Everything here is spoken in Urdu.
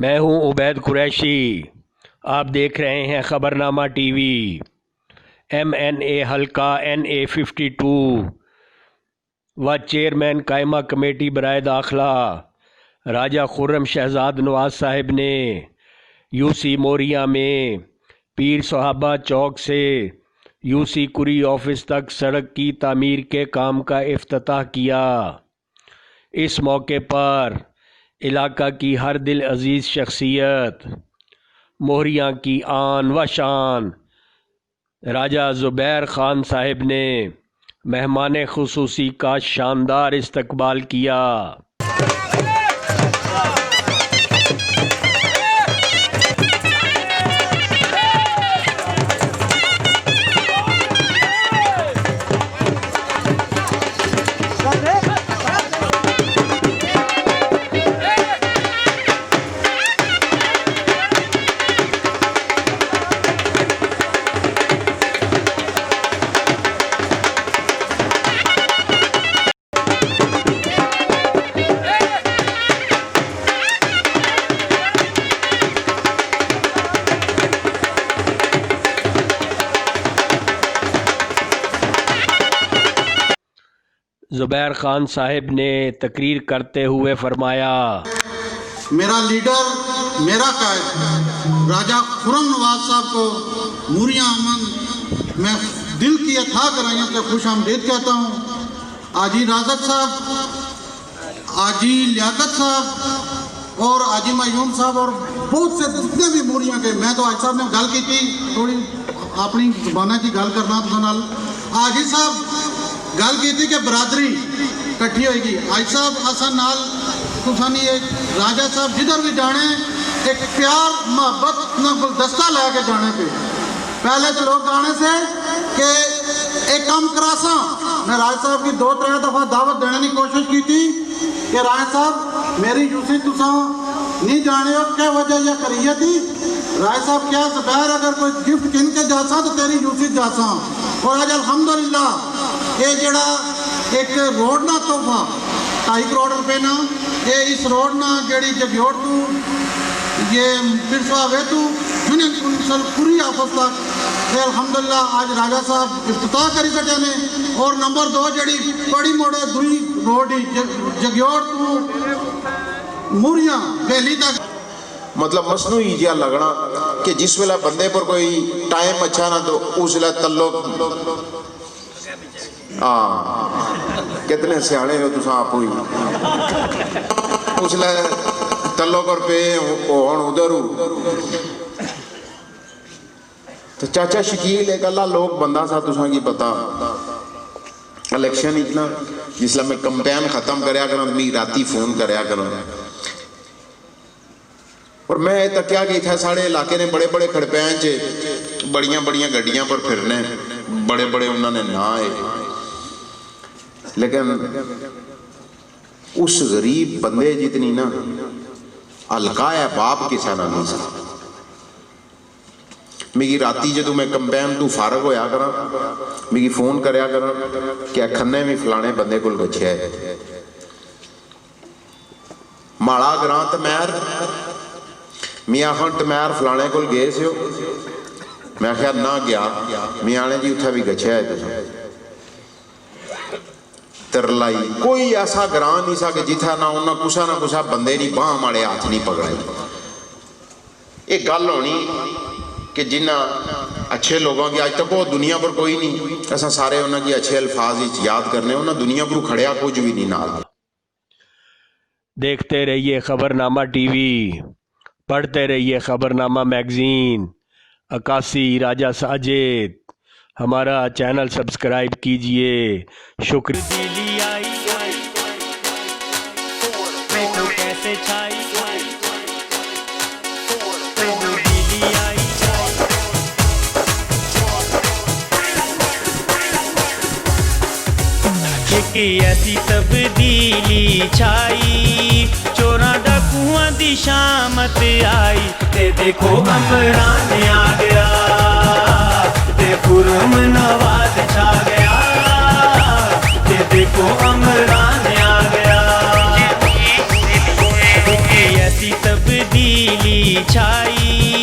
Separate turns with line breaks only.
میں ہوں عبید قریشی، آپ دیکھ رہے ہیں خبرنامہ ٹی وی۔ MNA حلقہ NA52 و چیئرمین قائمہ کمیٹی برائے داخلہ راجہ خرم شہزاد نواز صاحب نے UC موریہ میں پیر صحابہ چوک سے UC کری آفس تک سڑک کی تعمیر کے کام کا افتتاح کیا۔ اس موقع پر علاقہ کی ہر دل عزیز شخصیت، موریہ کی آن و شان راجہ زبیر خان صاحب نے مہمان خصوصی کا شاندار استقبال کیا۔ زبیر خان صاحب نے تقریر کرتے ہوئے فرمایا،
میرا لیڈر، میرا قائد راجہ خرم نواز صاحب کو موریہ امن میں دل کی اتھاہ گرائیوں سے خوش آمدید کہتا ہوں۔ آجی رازق صاحب، آجی لیاقت صاحب اور آجی میوم صاحب اور بہت سے جتنے بھی موریہ کے، میں تو آج صاحب نے گل کی تھی، تھوڑی اپنی زبانہ کی گل کرنا تو سنال۔ آجی صاحب گل کی تھی کہ برادری کٹھی ہوئے گی۔ آج صاحب حسن نال تسانی ایک راجہ صاحب جدھر بھی جانے ایک پیار محبت نہ گلدستہ لے کے جانے پہ پہلے تو لوگ گانے سے کہ ایک کام کراساں، میں راج صاحب کی 2-3 دفعہ دعوت دینے کی کوشش کی تھی کہ راج صاحب میری یوسی تساں نہیں جانے ہو کیا وجہ یہ کریے تھی راج صاحب کیا زبیر اگر کوئی گفٹ کن کے جاساں تو تیری یوسی جاساں۔ اور آج الحمدللہ یہ جڑا ایک روڈ نہ تحفہ 2.5 کروڑ روپے نہ یہ اس روڈ نہ جڑی جگیوڑ تو یہ پرسوا وے تو یونین کونسل پوری آفس تک یہ الحمدللہ آج راجہ صاحب افتتاح کری سکے نے۔ اور نمبر 2 جڑی بڑی موڑے دوئی روڈ جگیوڑ تو موریہ بیلی تک
مطلب مصنوعی جہاں لگنا کہ جس ویلہ بندے پر کوئی ٹائم اچھا نہ تو اس ویلہ تعلق کتنے سیانے ہو تساں آپ ہوئی اس لئے تعلق اور پہ ہون ادھر ہو تو چاچا شکیل ایک اللہ لوگ بندہ سا تساں کی پتا الیکشن اتنا جس لئے میں کمپین ختم کریا کرنا میں راتی فون کریا کرنا اور میں تک کیا گئی تھا ساڑھے علاقے نے بڑے بڑے کھڑپیاں چے بڑیاں بڑیاں گھڑیاں پر پھرنے بڑے بڑے انہوں نے نہ آئے لیکن اس غریب بندے جتنی نا القائے باپ کی سانہ نہیں سا میری راتی جدو میں کمپین تو فارغ ہویا کرا میری فون کریا کرا کہ کھنے میں فلانے بندے کل گچھے ہے ماڑا گران تمیر میاں خان تمیر فلانے کل گئے سے ہو میں خیال نہ گیا میاں نے جی اتھا بھی گچھے ہے ترلائی کوئی ایسا گران نہیں سا کہ جتھا نہ کسا بندے نہیں باں ہمارے ہاتھ نہیں پکڑے ایک گل ہونی کہ جنہ اچھے لوگوں کی آج تک وہ دنیا پر کوئی نہیں ایسا سارے انہوں کی اچھے الفاظ یاد کرنے انہوں دنیا پر کھڑیا کچھ بھی نہیں نال۔
دیکھتے رہیے خبرنامہ ٹی وی، پڑھتے رہیے خبرنامہ میگزین۔ عکاسی راجہ ساجد، ہمارا چینل سبسکرائب کیجئے، شکریہ۔
ایسی تبدیلی چھائی چوراں ڈاکواں دی شامت آئی تے دیکھو عمران آ گیا تے خرم نواز چھا گیا تے دیکھو عمران آ گیا ایسی تبدیلی تبدیلی چھائی